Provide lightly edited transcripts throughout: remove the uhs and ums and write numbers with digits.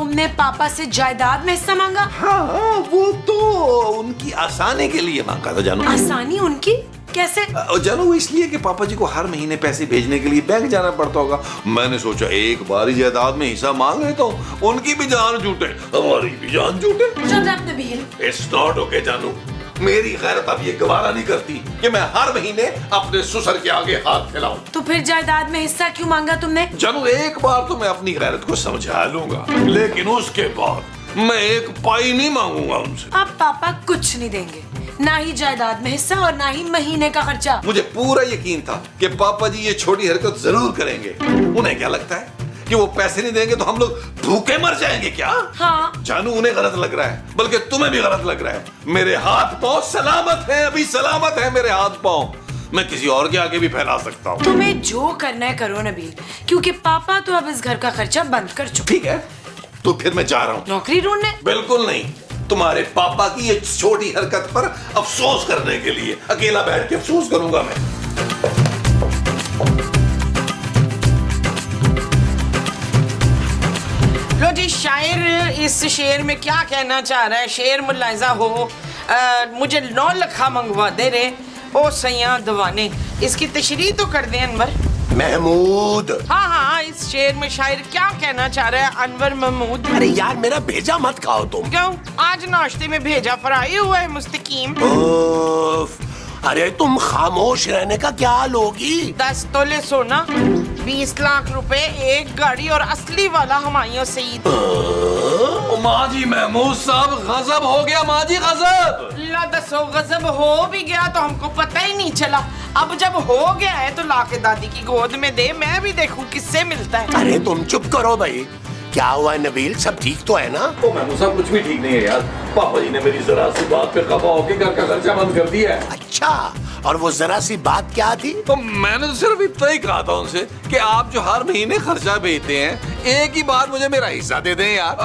तुमने पापा से जायदाद में हिस्सा मांगा? हाँ, वो तो उनकी आसानी के लिए मांगा था जानू। आसानी उनकी? कैसे? जानू इसलिए कि पापा जी को हर महीने पैसे भेजने के लिए बैंक जाना पड़ता होगा। मैंने सोचा एक बार ही जायदाद में हिस्सा मांग ले तो उनकी भी जान छूटे, हमारी भी जान छूटे। Shut up, Nabeel. It's not okay जानू। मेरी गैरत अब ये गवारा नहीं करती कि मैं हर महीने अपने ससुर के आगे हाथ फैलाऊं। तो फिर जायदाद में हिस्सा क्यों मांगा तुमने? जानू एक बार तो मैं अपनी गैरत को समझा लूंगा, लेकिन उसके बाद मैं एक पाई नहीं मांगूंगा उनसे। अब पापा कुछ नहीं देंगे, ना ही जायदाद में हिस्सा और ना ही महीने का खर्चा। मुझे पूरा यकीन था कि पापा जी ये छोटी हरकत जरूर करेंगे। उन्हें क्या लगता है कि वो पैसे नहीं देंगे तो हम लोग भूखे मर जाएंगे क्या? हाँ। जानू उन्हें गलत लग रहा है, बल्कि तुम्हें भी गलत लग रहा है। मेरे हाथ पांव सलामत हैं, अभी सलामत है मेरे हाथ पांव। मैं किसी और के आगे भी फैला सकता हूँ। तुम्हें जो करना है करो नबील, क्योंकि पापा तो अब इस घर का खर्चा बंद कर चुके। ठीक है, तो फिर मैं जा रहा हूँ। नौकरी ढूंढने? बिल्कुल नहीं, तुम्हारे पापा की ये छोटी हरकत पर अफसोस करने के लिए अकेला बैठ के अफसोस करूंगा मैं। लो जी, शायर इस शेर में क्या कहना चाह रहा है? शेर मुलाहिजा हो, मुझे 9 लखा मंगवा दे रे ओ सैया दवाने। इसकी तशरीह तो कर दे अनवर। महमूद। हाँ हाँ, इस शेर में शायर क्या कहना चाह रहा है अनवर महमूद? अरे यार मेरा भेजा मत खाओ तुम। क्यों? आज नाश्ते में भेजा फ्राई हुआ है मुस्तकीम। अरे तुम खामोश रहने का क्या लोगी? 10 तोले सोना, 20 लाख रुपए, एक गाड़ी और असली वाला हुमायूं सईद। माँ जी महमूद साहब गजब हो गया, माँ जी गजब। ला दसो, गजब हो भी गया तो हमको पता ही नहीं चला। अब जब हो गया है तो लाके दादी की गोद में दे, मैं भी देखूं किससे मिलता है। अरे तुम चुप करो भाई। क्या हुआ है नबील, सब ठीक तो है ना? ओ महमूद साहब कुछ भी ठीक नहीं है यार। पापा जी ने मेरी जरा सी बात पे खफा होकर घर का खर्चा बंद कर दिया है। अच्छा, और वो जरा सी बात क्या थी? तो मैंने तो सिर्फ इतना ही कहा था उनसे कि आप जो हर महीने खर्चा भेजते हैं, एक ही बार मुझे मेरा हिस्सा दे दें यार,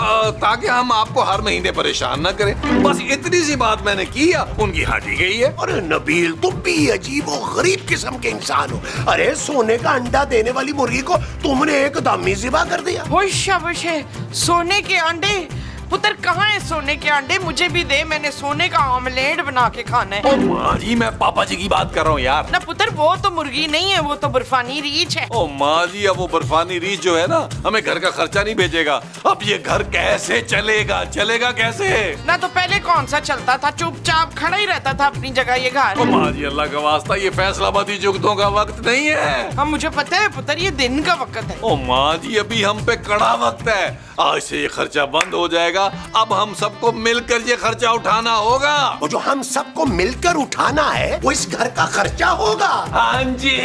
ताकि हम आपको हर महीने परेशान ना करें। बस इतनी सी बात मैंने की है, उनकी हाजी गई है। अरे नबील तुम भी अजीब और गरीब किस्म के इंसान हो। अरे सोने का अंडा देने वाली मुर्गी को तुमने एकदम ही ज़िबा कर दिया। शाबाश है, सोने के अंडे। पुत्र कहाँ है सोने के अंडे? मुझे भी दे, मैंने सोने का ऑमलेट बना के खाना है। ओ माँ जी, मैं पापा जी की बात कर रहा हूँ यार। ना पुत्र, वो तो मुर्गी नहीं है, वो तो बर्फानी रीछ है। ओ माँ जी, अब वो बर्फानी रीछ जो है ना, हमें घर का खर्चा नहीं भेजेगा। अब ये घर कैसे चलेगा? चलेगा कैसे? ना तो पहले कौन सा चलता था, चुपचाप खड़ा ही रहता था अपनी जगह ये घर। ओ माँ जी, अल्लाह का वास्ता, ये फैसलाबादी जुगतों का वक्त नहीं है। हाँ मुझे पता है पुत्र, ये दिन का वक्त है। ओ माँ जी, अभी हम पे कड़ा वक्त है। आज से ये खर्चा बंद हो जाएगा। अब हम सबको मिलकर ये खर्चा उठाना होगा। वो जो हम सबको मिलकर उठाना है वो इस घर का खर्चा होगा। हाँ जी।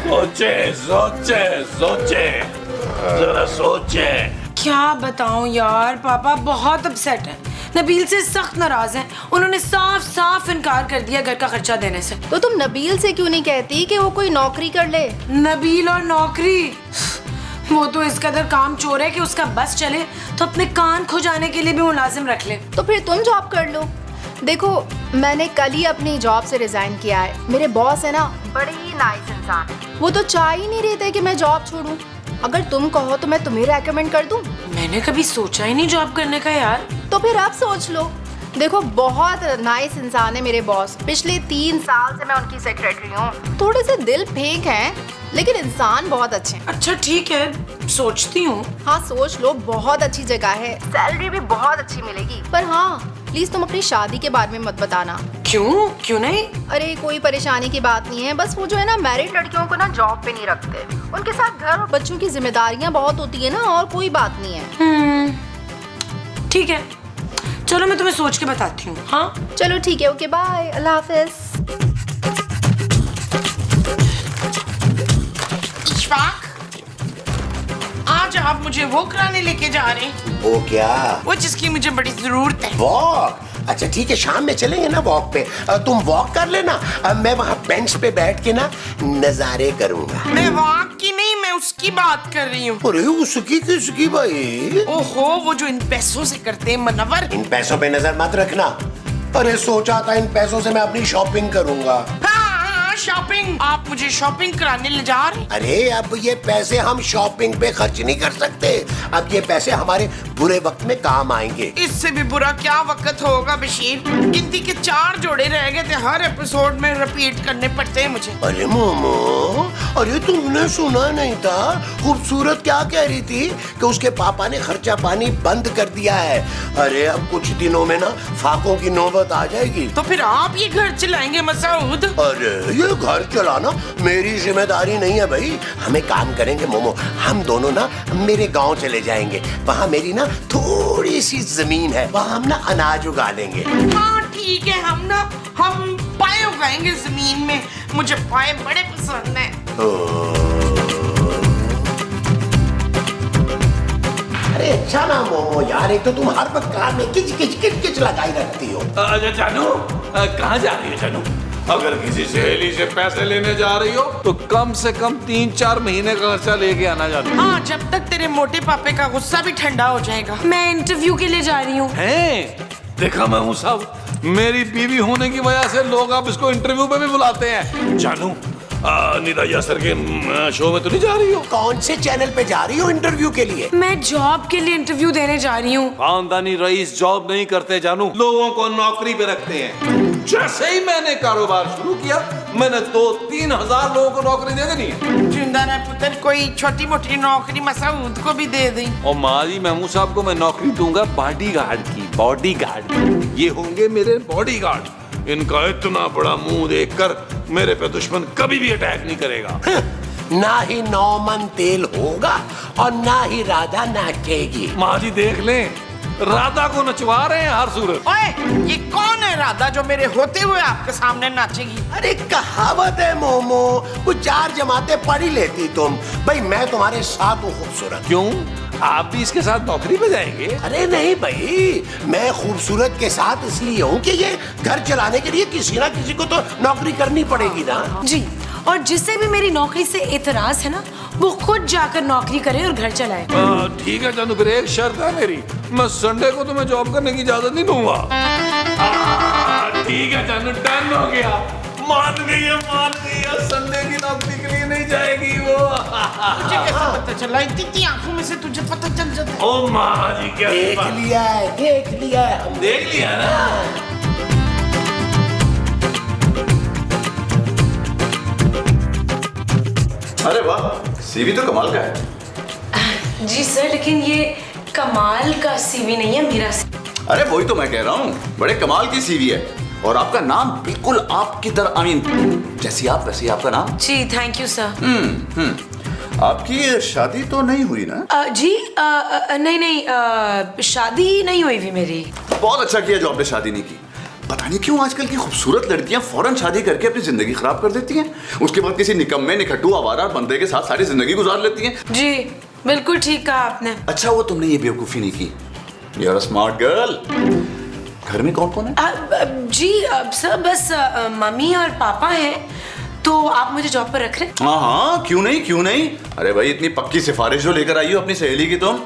सोचे सोचे सोचे, जरा सोचे। क्या बताऊं यार, पापा बहुत अपसेट हैं। नबील से सख्त नाराज हैं। उन्होंने साफ साफ इनकार कर दिया घर का खर्चा देने से। तो तुम नबील से क्यों नहीं कहती कि वो कोई नौकरी कर ले? नबील और नौकरी, वो तो इस कदर काम चोर है कि उसका बस चले तो अपने कान खुजाने के लिए भी मुलाजिम रख ले। तो फिर तुम जॉब कर लो। देखो मैंने कल ही अपनी जॉब से रिजाइन किया है। मेरे बॉस है ना, बड़े ही नाइस इंसान है। वो तो चाह ही नहीं रहे थे कि मैं जॉब छोड़ूं। अगर तुम कहो तो मैं तुम्हें रेकमेंड कर दूं। मैंने कभी सोचा ही नहीं जॉब करने का यार। तो फिर आप सोच लो। देखो बहुत नाइस इंसान है मेरे बॉस। पिछले 3 साल से मैं उनकी सेक्रेटरी हूँ। थोड़े से दिल फेंक हैं लेकिन इंसान बहुत अच्छे हैं। अच्छा ठीक है, सोचती हूँ। हाँ सोच लो, बहुत अच्छी जगह है, सैलरी भी बहुत अच्छी मिलेगी। पर हाँ प्लीज तुम अपनी शादी के बारे में मत बताना। क्यों? क्यों नहीं? अरे कोई परेशानी की बात नहीं है, बस वो जो है ना मैरिड लड़कियों को ना जॉब पे नहीं रखते। उनके साथ घर और बच्चों की जिम्मेदारियाँ बहुत होती है ना, और कोई बात नहीं है। ठीक है, चलो मैं तुम्हें सोच के बताती हूँ। हाँ चलो ठीक है, ओके बाय, अल्लाह हाफिज। इशफाक, आज आप मुझे वो कराने लेके जा रहे हैं? वो क्या? वो जिसकी मुझे बड़ी जरूरत है। वॉक? अच्छा ठीक है, शाम में चलेंगे ना वॉक पे। तुम वॉक कर लेना, मैं वहाँ बेंच पे बैठ के ना नजारे करूँगा। मैं वॉक की नहीं, मैं उसकी बात कर रही हूँ। अरे उसकी किसकी भाई? ओहो, वो जो इन पैसों से करते हैं मनवर। इन पैसों पे नजर मत रखना। अरे सोचा था इन पैसों से मैं अपनी शॉपिंग करूँगा। हाँ, शॉपिंग। आप मुझे शॉपिंग कराने ले जा रहे? अरे अब ये पैसे हम शॉपिंग पे खर्च नहीं कर सकते। अब ये पैसे हमारे बुरे वक्त में काम आएंगे। इससे भी बुरा क्या वक्त होगा बशीर? गिनती के 4 जोड़े रह गए थे, हर एपिसोड में रिपीट करने पड़ते हैं मुझे। अरे मोमो, अरे तुमने सुना नहीं था? खूबसूरत क्या कह रही थी कि उसके पापा ने खर्चा पानी बंद कर दिया है। अरे अब कुछ दिनों में ना फाकों की नौबत आ जाएगी। तो फिर आप ये घर चलाएंगे मसूद? अरे ये घर चलाना मेरी जिम्मेदारी नहीं है भाई। हम एक काम करेंगे मोमो, हम दोनों ना मेरे गांव चले जाएंगे। वहाँ मेरी ना थोड़ी सी जमीन है, वहाँ हम ना अनाज उगा लेंगे। हाँ ठीक है, हम पाए उगाएंगे जमीन में। मुझे पाए बड़े पसंद हैं। अरे अच्छा ना मोमो यार, एक तो तुम हर वक्त कार में किच किच किच किच लगाई रखती हो। अच्छा जानू, कहाँ जा रही हो जानू? अगर किसी सहेली से पैसे लेने जा रही हो तो कम से कम 3-4 महीने का खर्चा लेके आना जानू। हाँ, जब तक तेरे मोटे पापे का गुस्सा भी ठंडा हो जाएगा। मैं इंटरव्यू के लिए जा रही हूँ। देखा मैं हूँ सब, मेरी बीवी होने की वजह से लोग अब इसको इंटरव्यू पे भी बुलाते हैं। जानू, निदा यासर के शो में तो नहीं जा रही हो? कौन से चैनल पे जा रही हो इंटरव्यू के लिए? मैं जॉब के लिए इंटरव्यू देने जा रही हूँ। खानदानी रईस जॉब नहीं करते जानू, लोगों को नौकरी पे रखते हैं। जैसे ही मैंने कारोबार शुरू किया, मैंने 2-3 हजार लोगों को नौकरी दे देनी है। जिंदा रह पुत्र, कोई छोटी मोटी नौकरी मसूद को भी दे दी। और माजी महमूद साहब को मैं नौकरी दूंगा बॉडीगार्ड की, बॉडीगार्ड। ये होंगे मेरे बॉडीगार्ड। इनका इतना बड़ा मुंह देखकर मेरे पे दुश्मन कभी भी अटैक नहीं करेगा। ना ही 9 मन तेल होगा और ना ही राधा नाचेगी। माजी देख लें, राधा को नचवा रहे हैं हर सूरत। ओए, ये कौन है राधा जो मेरे होते हुए आपके सामने नाचेगी? अरे कहावत है मोमो, कुछ 4 जमातें पढ़ ही लेती तुम। भाई मैं तुम्हारे साथ हूँ खूबसूरत। क्यों, आप भी इसके साथ नौकरी पे जाएंगे? अरे नहीं भाई, मैं खूबसूरत के साथ इसलिए हूँ कि ये घर चलाने के लिए किसी ना किसी को तो नौकरी करनी पड़ेगी ना जी। और जिससे भी मेरी नौकरी से एतराज है ना, वो खुद जाकर नौकरी करे और घर चलाए। ठीक है जानू, फिर एक शर्त है मेरी, मैं संडे को तुम्हें जॉब करने की इजाजत नहीं दूंगा। ठीक है जानू, डन हो गया। मान गई है, संडे की नौकरी के लिए नहीं जाएगी वो। मुझे कैसे पता चला? इतनी आंखों में से तुझे पता चल जाता है। ओ माँ जी, क्या देख लिया है, देख लिया है, हम देख लिया ना। अरे वाह, सीवी तो कमाल का है। जी सर, लेकिन ये कमाल का सीवी नहीं है मेरा। अरे वही तो मैं कह रहा हूँ, बड़े कमाल की सीवी है। और आपका नाम बिल्कुल आपकी तरह, आई मीन जैसी आप वैसी आपका नाम। जी थैंक यू सर। आपकी शादी तो नहीं हुई ना? जी नहीं, शादी नहीं हुई भी मेरी। बहुत अच्छा किया जो आपने शादी नहीं की। पता नहीं क्यों आजकल की खूबसूरत लड़कियां फौरन शादी करके अपनी जिंदगी खराब कर देती हैं। उसके बाद किसी निकम्मे निकट्टू आवारा बंदे के साथ सारी जिंदगी गुजार लेती हैं। जी बिल्कुल ठीक कहा आपने। अच्छा वो तुमने ये बेवकूफी नहीं की। You're a smart girl. घर में कौन कौन है? जी सर, बस मम्मी और पापा हैं। तो आप मुझे जॉब पर रख रहे हैं? हाँ, क्यों नहीं क्यों नहीं। अरे भाई, इतनी पक्की सिफारिश जो लेकर आई हो अपनी सहेली की तुम।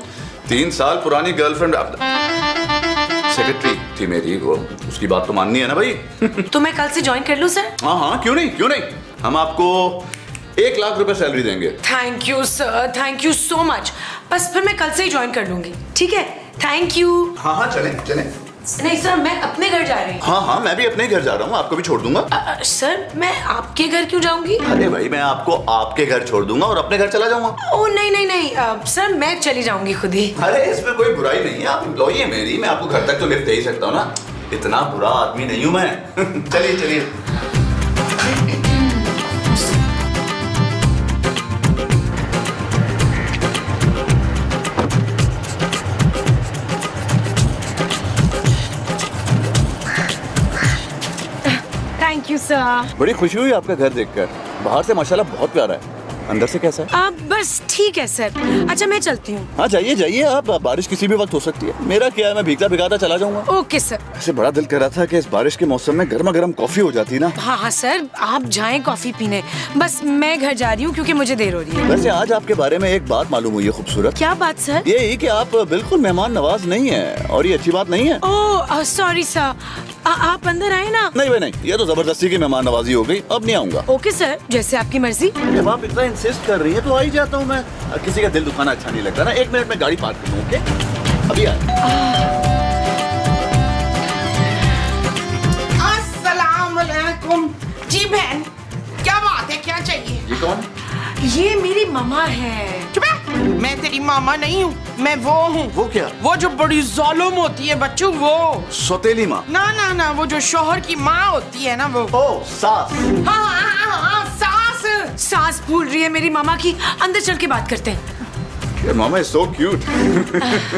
3 साल पुरानी गर्लफ्रेंड, सेक्रेटरी थी मेरी, वो उसकी बात तो माननी है ना भाई। तो मैं कल से ज्वाइन कर लूं सर? हाँ, क्यों नहीं। हम आपको 1 लाख रुपए सैलरी देंगे। Thank you sir, thank you so much. बस फिर मैं कल से ही ज्वाइन कर लूंगी, ठीक है? Thank you. हाँ चलें। नहीं सर, मैं अपने घर जा रही हूँ। हाँ, मैं भी अपने घर जा रहा हूँ, आपको भी छोड़ दूंगा। सर मैं आपके घर क्यों जाऊंगी? अरे भाई, मैं आपको आपके घर छोड़ दूंगा और अपने घर चला जाऊंगा। ओह नहीं, सर मैं चली जाऊंगी खुद ही। अरे इसमें कोई बुराई नहीं है, आप एम्प्लॉई है मेरी, मैं आपको घर तक तो लिफ्ट दे ही सकता हूँ ना। इतना बुरा आदमी नहीं हूँ मैं। चलिए। Thank you sir. बड़ी खुशी हुई आपका घर देखकर। बाहर से माशाल्लाह बहुत प्यारा है, अंदर से कैसा है? बस ठीक है सर। अच्छा मैं चलती हूँ। हाँ जाइए आप, बारिश किसी भी वक्त हो सकती है। मेरा क्या है, मैं भीगता भिगाता चला जाऊंगा। Okay sir. ऐसे बड़ा दिल कर रहा था कि इस बारिश के मौसम में गर्मा गर्म कॉफी हो जाती ना। हाँ सर, आप जाएं कॉफी पीने। बस मैं घर जा रही हूँ क्योंकि मुझे देर हो रही है। वैसे आज आपके बारे में एक बात मालूम हुई है खूबसूरत। क्या बात सर? ये कि आप बिल्कुल मेहमान नवाज नहीं है, और ये अच्छी बात नहीं है। ओह सॉरी सर, आप अंदर आए ना। नहीं भाई नहीं, ये तो जबरदस्ती की मेहमान नवाजी हो गई, अब नहीं आऊंगा। ओके सर, जैसे आपकी मर्जी। जब आप इतना इंसिस्ट कर रही हैं तो आ ही जाता हूँ मैं। किसी का दिल दुखाना अच्छा नहीं लगता ना। 1 मिनट में गाड़ी पार्क कर दूँ। ओके अभी आ। अस्सलाम वालेकुम। जी बहन, क्या बात है, क्या चाहिए? ये कौन? ये मेरी मामा है। चुप है, मैं तेरी मामा नहीं हूँ, मैं वो हूँ। वो क्या? वो जो बड़ी जालिम होती है बच्चों, वो। सौतेली माँ? ना ना ना, वो जो शोहर की माँ होती है ना, वो। ओ सास। हाँ, सास। सास भूल रही है मेरी मामा की। अंदर चल के बात करते हैं। Mama is so cute.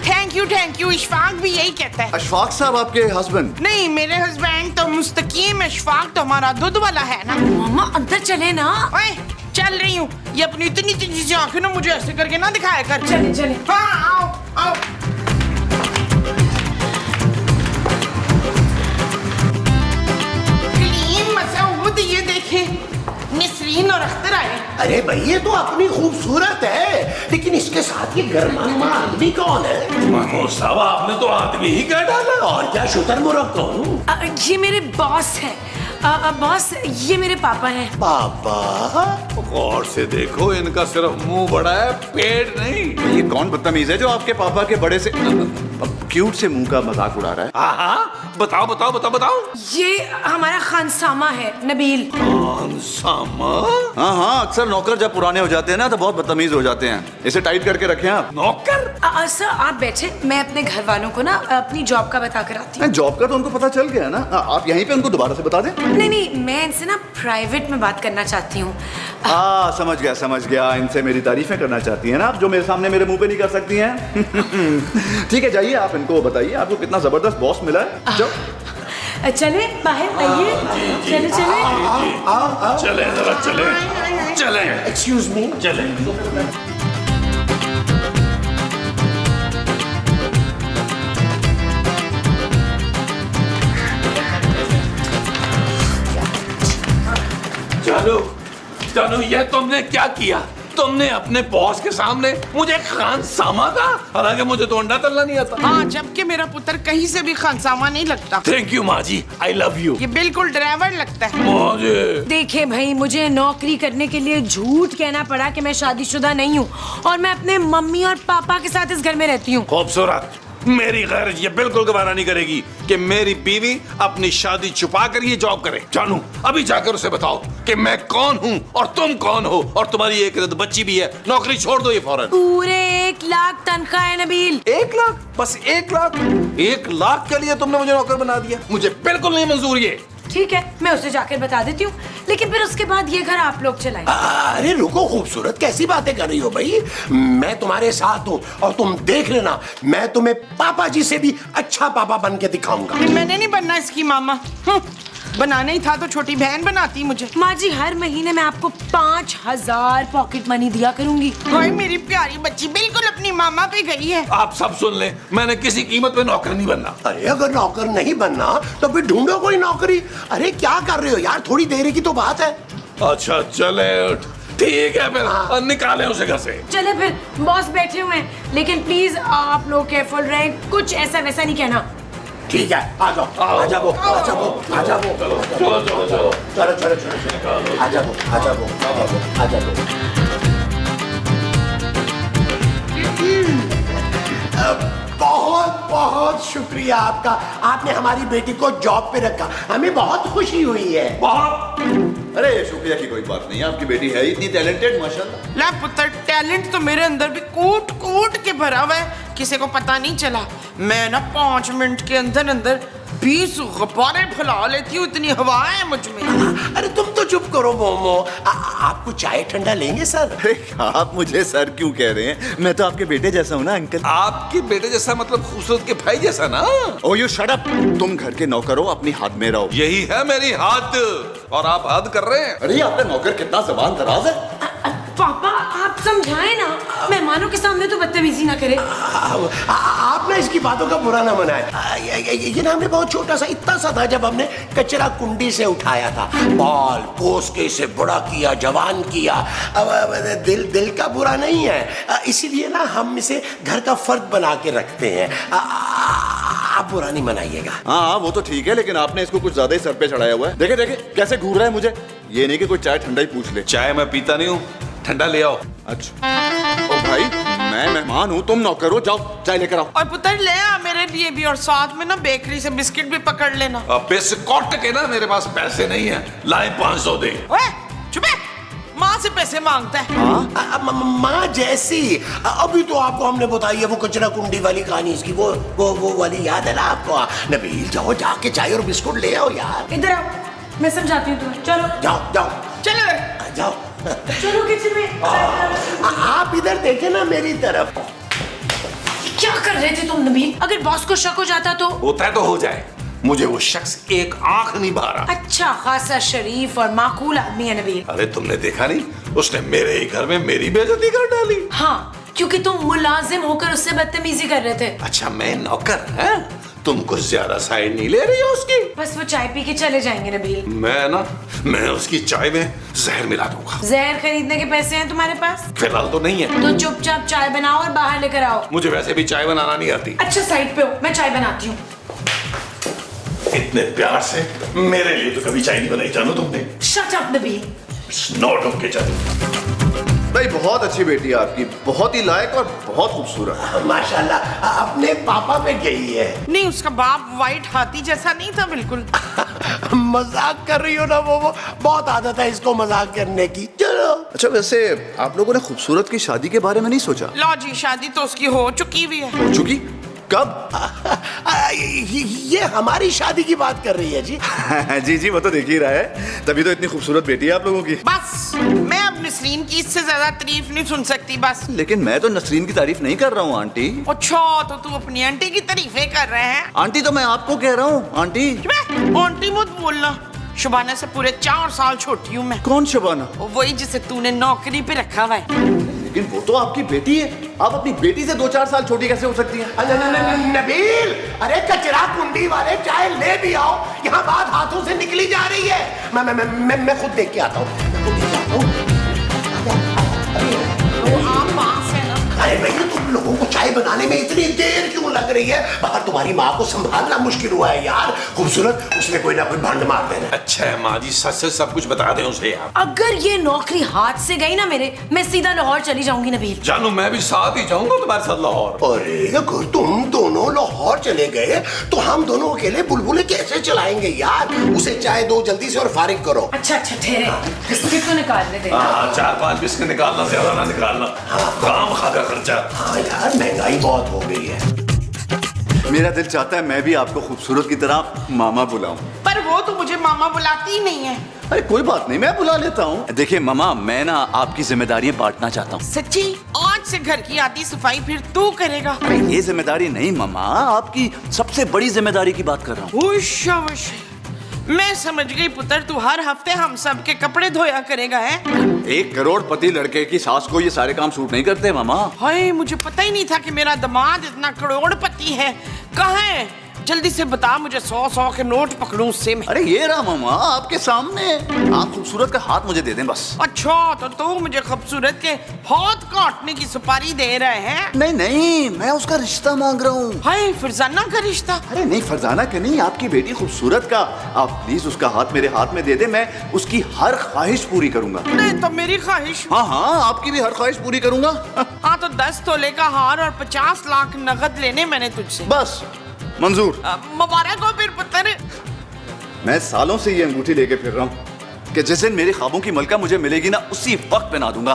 Thank you. Ishfaq भी यही कहता है। अशफाक साहब आपके हस्बैंड? नहीं, मेरे हस्बैंड तो मुस्तकीम, इशफाक तो हमारा दूध वाला है ना। मामा अंदर चले ना। ओए, चल रही हूँ। ये अपनी इतनी तेजी से आंखें ना मुझे ऐसे करके ना दिखाया कर। चले। हाँ, आओ। कलीम मसूद, ये देखे, निसरीन और अख्तर आए। अरे भाई ये तो अपनी खूबसूरत है, लेकिन इसके साथ ये गर्मा आदमी कौन है? महमूद साहब, आपने तो आदमी ही कह डाला। और क्या शुतुरमुर्ग कहूं? ये मेरे बॉस है। बॉस, ये मेरे पापा हैं। पापा? गौर से देखो, इनका सिर्फ मुंह बड़ा है, पेट नहीं। ये कौन बदतमीज है जो आपके पापा के बड़े से क्यूट से मुंह का मजाक उड़ा रहा है? हाँ, बताओ। ये हमारा खानसामा है, नबील। खानसामा? हाँ, अक्सर नौकर जब पुराने हो जाते हैं ना तो बहुत बदतमीज हो जाते हैं। इसे टाइट करके रखें आप। नौकर? सर आप बैठे, मैं अपने घर वालों को ना अपनी जॉब का बता कर आती हूँ। जॉब का तो उनको पता चल गया ना। आप यहीं पे उनको दोबारा से बता दें। नहीं, मैं इनसे ना प्राइवेट में बात करना चाहती हूँ। समझ गया। इनसे मेरी तारीफें करना चाहती हैं ना आप, जो मेरे सामने मेरे मुंह पे नहीं कर सकती हैं। ठीक है, जाइए आप इनको बताइए आपको कितना जबरदस्त बॉस मिला है। जाओ। चले बाहर आइए। चले। चले जरा, चले। Excuse me. चले। जानू, ये तुमने क्या किया? तुमने अपने बॉस के सामने मुझे खानसामा कहा, हालांकि मुझे तो अंडा तलना नहीं आता। हाँ, जबकि मेरा पुत्र कहीं से भी खानसामा नहीं लगता। थैंक यू माँ जी, आई लव यू। ये बिल्कुल ड्राइवर लगता है मुझे। देखे भाई, मुझे नौकरी करने के लिए झूठ कहना पड़ा कि मैं शादीशुदा नहीं हूँ और मैं अपने मम्मी और पापा के साथ इस घर में रहती हूँ। खूबसूरत। मेरी गैरत ये बिल्कुल गवारा नहीं करेगी कि मेरी बीवी अपनी शादी छुपा कर ये जॉब करे। जानू, अभी जाकर उसे बताओ कि मैं कौन हूँ और तुम कौन हो, और तुम्हारी एक बच्ची भी है। नौकरी छोड़ दो ये फौरन। पूरे 1 लाख तनख्वाह है नबील। 1 लाख? बस 1 लाख? 1 लाख के लिए तुमने मुझे नौकर बना दिया? मुझे बिल्कुल नहीं मंजूर ये। ठीक है, मैं उसे जाकर बता देती हूँ, लेकिन फिर उसके बाद ये घर आप लोग चलाएं। अरे रुको खूबसूरत, कैसी बातें कर रही हो भाई? मैं तुम्हारे साथ हूँ और तुम देख लेना, मैं तुम्हें पापा जी से भी अच्छा पापा बन के दिखाऊंगा। मैंने नहीं बनना इसकी मामा। बनाना ही था तो छोटी बहन बनाती मुझे। माँ जी, हर महीने मैं आपको 5000 पॉकेट मनी दिया करूंगी। भाई मेरी प्यारी बच्ची बिल्कुल अपनी मामा पे गई है। आप सब सुन लें, मैंने किसी कीमत पे नौकर नहीं बनना। अरे अगर नौकर नहीं बनना तो फिर ढूंढो कोई नौकरी। अरे क्या कर रहे हो यार, थोड़ी देर की तो बात है। अच्छा चले, ठीक है फिर निकाले उसे घर से। चले फिर, बॉस बैठे हुए हैं, लेकिन प्लीज आप लोग केयरफुल रहें, कुछ ऐसा वैसा नहीं कहना। ठीक है, आ जाओ। चलो बहुत बहुत शुक्रिया आपका, आपने हमारी बेटी को जॉब पे रखा, हमें बहुत खुशी हुई है। बहुत। अरे शुक्रिया की कोई बात नहीं, आपकी बेटी है इतनी टैलेंटेड माशाल्लाह। ला पुत्र, टैलेंट तो मेरे अंदर भी कूट कूट के भरा हुआ है, किसी को पता नहीं चला। मैं ना 5 मिनट के अंदर अंदर 20 गुब्बारे फैला लेती हूँ, इतनी हवा है मुझ में। अरे तुम तो चुप करो मोमो। आपको चाय ठंडा लेंगे सर? आप मुझे सर क्यों कह रहे हैं? मैं तो आपके बेटे जैसा हूँ ना अंकल। आपके बेटे जैसा मतलब खूबसूरत के भाई जैसा ना। ओ यू शट अप, तुम घर के नौकर हो, अपनी हाथ में रहो। यही है मेरी हाथ, और आप हद कर रहे हैं। अरे आपका नौकर कितना जबान दराज है। पापा आप समझाएं ना, मेहमानों के सामने तो बदतमीजी ना करे। आप ना इसकी बातों का बुरा ना मनाए। ये ना हमने बहुत छोटा सा, इतना सा था जब हमने कचरा कुंडी से उठाया था, पाल पोस के इसे बड़ा किया, जवान किया। दिल का बुरा नहीं है, इसीलिए ना हम इसे घर का फर्द बना के रखते हैं। आप बुरा नहीं मनाइएगा। हाँ वो तो ठीक है, लेकिन आपने इसको कुछ ज्यादा ही सर पे चढ़ाया हुआ है। देखे देखे कैसे घूर रहा है मुझे। ये नहीं कि कोई चाय ठंडा ही पूछ ले। चाय मैं पीता नहीं हूँ, ठंडा ले आओ। अच्छा ओ भाई, मैं मेहमान हूँ, तुम नौकर हो, जाओ चाय लेकर आओ। और पुत्र ले आ मेरे लिए भी, और साथ में ना बेकरी से बिस्किट भी पकड़ लेना। बिस्कुट के ना मेरे पास पैसे नहीं है, लाए 500 दे। ओए चुप है, माँ से पैसे मांगता है। माँ जैसी, अभी तो आपको हमने बताई है वो कचरा कुंडी वाली कहानी इसकी, वो वाली याद है ना आपको? नबील जाओ, जाके चाय और बिस्कुट ले आओ यार। इधर आओ, मैं समझाती हूँ तुम्हें। चलो जाओ जाओ चलो जाओ। चलो किचन में। आप इधर देखे ना मेरी तरफ। क्या कर रहे थे तुम नबील? अगर बॉस को शक हो जाता तो? होता है तो हो जाए, मुझे वो शख्स एक आंख नहीं भा रहा। अच्छा खासा शरीफ और माकूल आदमी है नबील। अरे तुमने देखा नहीं, उसने मेरे ही घर में मेरी बेइज्जती कर डाली। हाँ, क्योंकि तुम मुलाजिम होकर उससे बदतमीजी कर रहे थे। अच्छा मैं नौकर है, तुम कुछ ज्यादा साइड नहीं ले रही हो उसकी। बस वो चाय पी के चले जाएंगे नबील। मैं उसकी चाय में जहर मिला दूंगा। जहर खरीदने के पैसे हैं तुम्हारे पास? फिलहाल तो नहीं है। तो चुपचाप चाय बनाओ और बाहर लेकर आओ। मुझे वैसे भी चाय बनाना नहीं आती। अच्छा साइड पे हो, मैं चाय बनाती हूँ। इतने प्यार से मेरे लिए तो कभी चाय नहीं बनाई जानो तुमने। Shut up Nabeel. Not okay भाई बहुत अच्छी बेटी है आपकी, बहुत ही लायक और बहुत खूबसूरत। माशाल्लाह अपने पापा पे गई है। नहीं, उसका बाप वाइट हाथी जैसा नहीं था बिल्कुल। मजाक कर रही हो ना वो बहुत आदत है इसको मजाक करने की। चलो। अच्छा वैसे आप लोगों ने खूबसूरत की शादी के बारे में नहीं सोचा? लो जी, शादी तो उसकी हो चुकी भी है। हो चुकी? कब? ये हमारी शादी की बात कर रही है जी। जी जी वो तो देख ही रहा है, तभी तो इतनी खूबसूरत बेटी है आप लोगों की। बस मैं अब नसरीन की इससे ज्यादा तारीफ नहीं सुन सकती बस। लेकिन मैं तो नसरीन की तारीफ नहीं कर रहा हूँ आंटी। अच्छा तो तू अपनी आंटी की तारीफें कर रहे हैं? आंटी तो मैं आपको कह रहा हूँ आंटी। आंटी मत बोलना, शुबाना से पूरे 4 साल छोटी हूँ मैं। कौन शुबाना? वही जिसे तूने नौकरी पे रखा हुआ है। लेकिन वो तो आपकी बेटी है, आप अपनी बेटी से 2-4 साल छोटी कैसे हो सकती हैं? नबील, अरे कचरा कुंडी वाले चाय ले भी आओ, यहाँ बात हाथों से निकली जा रही है। मैं खुद देख के आता हूँ। अरे भैया तुम लोगों को चाय बनाने में इतनी देर क्यों लग रही है? बाहर तुम्हारी माँ को संभालना मुश्किल हुआ है यार। खूबसूरत, उसमें कोई ना कोई भंड मार देना। अच्छा है माँ जी, सच से सब कुछ बता दें उसे यार। अगर ये नौकरी हाथ से गई ना मेरे, मैं सीधा लाहौर चली जाऊंगी नबील। जानू मैं भी साथ ही जाऊंगा तुम्हारे साथ लाहौर। अरे अगर तुम दोनों लाहौर चले गए तो हम दोनों अकेले बुलबुले कैसे चलाएंगे यार? उसे चाय दो जल्दी से और फारिग करो। अच्छा ठहरे, बिस्किट तो निकालने दे। 4-5 बिस्किट निकालना, ज्यादा ना निकालना। काम खाकर खर्चा। हाँ यार महंगाई बहुत हो गई है। मेरा दिल चाहता है मैं भी आपको खूबसूरत की तरह मामा बुलाऊं। पर वो तो मुझे मामा बुलाती ही नहीं है। अरे कोई बात नहीं, मैं बुला लेता हूँ। देखिए मामा, मैं ना आपकी जिम्मेदारियां बांटना चाहता हूँ। सच्ची? आज से घर की आधी सफाई फिर तू करेगा? अरे ये जिम्मेदारी नहीं मामा, आपकी सबसे बड़ी जिम्मेदारी की बात कर रहा हूँ। मैं समझ गई पुत्र, तू हर हफ्ते हम सब के कपड़े धोया करेगा है? 1 करोड़पति लड़के की सास को ये सारे काम सूट नहीं करते मामा। हाय, मुझे पता ही नहीं था कि मेरा दामाद इतना करोड़पति है। कहाँ है? जल्दी से बता मुझे, 100-100 के नोट पकड़ूं उससे मैं। अरे ये रहा मामा आपके सामने, आप खूबसूरत का हाथ मुझे दे दें बस। अच्छा तो तू मुझे खूबसूरत के हाथ काटने की सुपारी दे रहे हैं? नहीं नहीं, मैं उसका रिश्ता मांग रहा हूँ। हाय, फरजाना का रिश्ता? अरे नहीं, फरजाना का नहीं, आपकी बेटी खूबसूरत का। आप प्लीज उसका हाथ मेरे हाथ में दे दे, मैं उसकी हर ख्वाहिश पूरी करूंगा। नहीं तो मेरी ख्वाहिश? हाँ हाँ, आपकी भी हर ख्वाहिश पूरी करूंगा। हाँ तो 10 तोले का हार और 50 लाख नगद लेने मैंने तुझसे। बस मंजूर। मुबारक हो फिर पुत्र। मैं सालों से ये अंगूठी लेके फिर रहा हूँ कि जिस दिन मेरे ख्वाबों की मलका मुझे मिलेगी ना, उसी वक्त पहना दूंगा।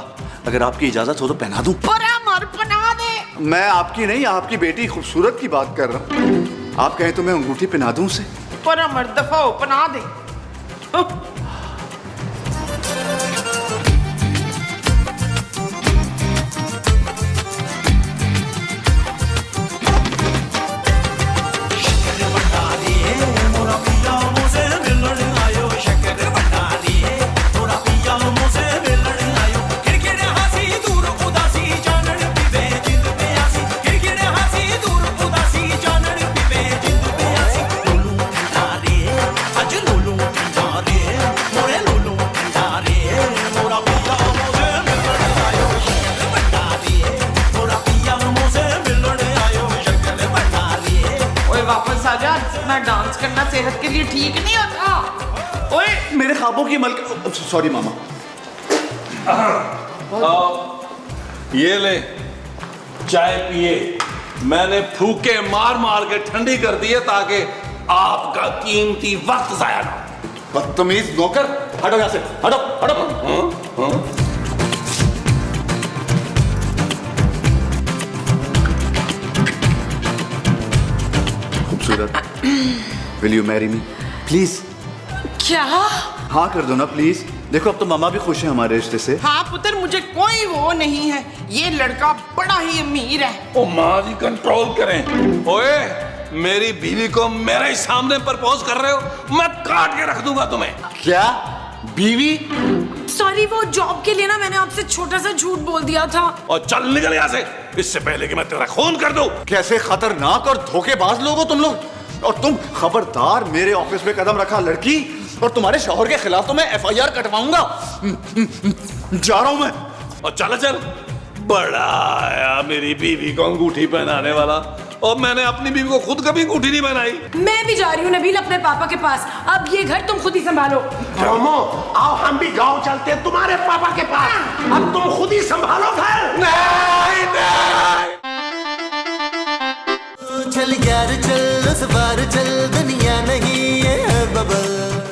अगर आपकी इजाजत हो तो पहना दूं। पहना दे। मैं आपकी नहीं, आपकी बेटी खूबसूरत की बात कर रहा हूँ। आप कहें तो मैं अंगूठी पहना दूं उसे। पर दफा पहना दे। Lulu, सेहत के लिए ठीक नहीं होता। ओए मेरे ख्वाबों की मलक, सॉरी मामा। ये ले चाय पिए। मैंने फूके मार मार के ठंडी कर दी है ताकि आपका कीमती वक्त जाया ना। बदतमीज नौकर, हटो यहाँ से, हटो हटो। खूबसूरत, will you marry me please? क्या? हाँ कर दो ना प्लीज। देखो अब तो मामा भी खुश है हमारे रिश्ते से। हाँ पुत्र, मुझे कोई वो नहीं है, ये लड़का बड़ा ही अमीर है। ओ माँ जी कंट्रोल करें। ओए मेरी बीवी को मेरे ही सामने प्रपोज कर रहे हो, मैं काट के रख दूंगा तुम्हें। क्या बीवी? सॉरी, वो जॉब के लिए ना मैंने आपसे छोटा सा झूठ बोल दिया था। और चल निकल यहाँ से, इससे पहले कि मैं तेरा खून कर दूं। कैसे खतरनाक और धोखेबाज लोग हो तुम लोग। और तुम खबरदार मेरे ऑफिस में कदम रखा लड़की, और तुम्हारे शौहर के खिलाफ तो मैं FIR कटवाऊंगा। जा रहा हूं मैं। और चल बड़ा आया मेरी बीवी को अंगूठी पहनाने वाला, और मैंने अपनी बीवी को खुद कभी अंगूठी नहीं पहनाई। मैं भी जा रही हूँ नबील अपने पापा के पास। अब ये घर तुम खुद ही संभालो। मोमो आओ हम भी गांव चलते हैं तुम्हारे पापा के पास। अब तुम खुद ही संभालो घर। नहीं नहीं। चल यार चल, इस बार चल, दुनिया नहीं है बबल।